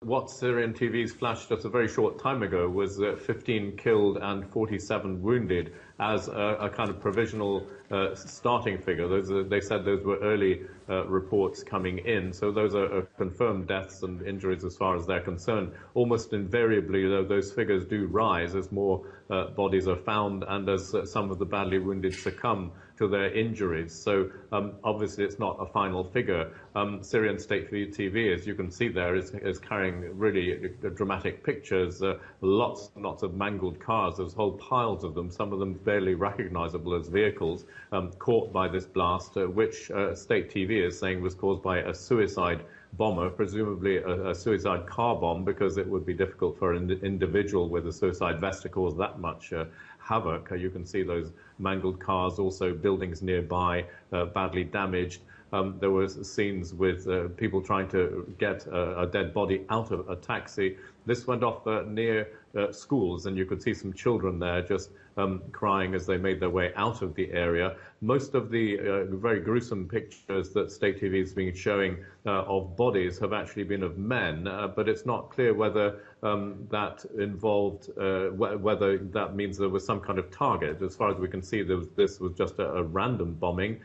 what Syrian TVs flashed just a very short time ago was 15 killed and 47 wounded as a kind of provisional starting figure. They said those were early reports coming in, so those are confirmed deaths and injuries as far as they're concerned. Almost invariably, though, those figures do rise as more bodies are found and as some of the badly wounded succumb to their injuries. So obviously it's not a final figure. Syrian State TV, as you can see there, is carrying really dramatic pictures, lots and lots of mangled cars. There's whole piles of them, some of them barely recognizable as vehicles, caught by this blast, which State TV is saying was caused by a suicide bomber, presumably a suicide car bomb, because it would be difficult for an individual with a suicide vest to cause that much havoc. You can see those mangled cars, also buildings nearby badly damaged. There were scenes with people trying to get a dead body out of a taxi. This went off near schools, and you could see some children there just crying as they made their way out of the area. Most of the very gruesome pictures that State TV has been showing of bodies have actually been of men, but it's not clear whether that involved, whether that means there was some kind of target. As far as we can see, this was just a random bombing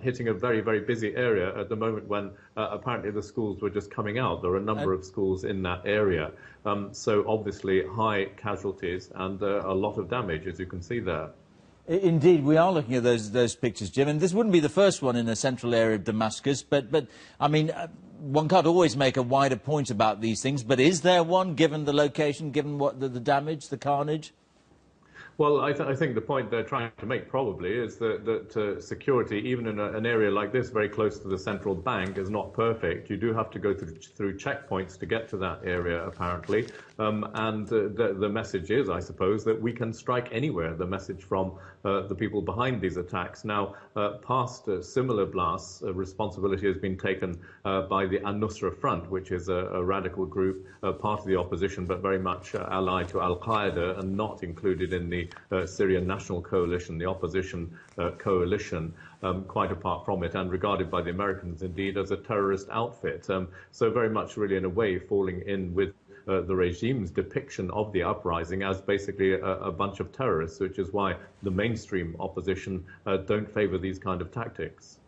hitting a very, very busy area at the moment when apparently the schools were just coming out. There are a number of schools in that area. So obviously high casualties and a lot of damage, as you can see there. Indeed, we are looking at those pictures, Jim, and this wouldn't be the first one in a central area of Damascus, but I mean, one can't always make a wider point about these things, but is there one, given the location, given what the damage, the carnage? Well, I think the point they're trying to make probably is that security, even in an area like this, very close to the central bank, is not perfect. You do have to go through checkpoints to get to that area, apparently. And the message is, I suppose, that we can strike anywhere, the message from the people behind these attacks. Now, past similar blasts, responsibility has been taken by the Al-Nusra Front, which is a radical group, part of the opposition, but very much allied to Al-Qaeda and not included in the Syrian National Coalition, the opposition coalition, quite apart from it, and regarded by the Americans, indeed, as a terrorist outfit. So very much really, in a way, falling in with the regime's depiction of the uprising as basically a bunch of terrorists, which is why the mainstream opposition don't favor these kind of tactics.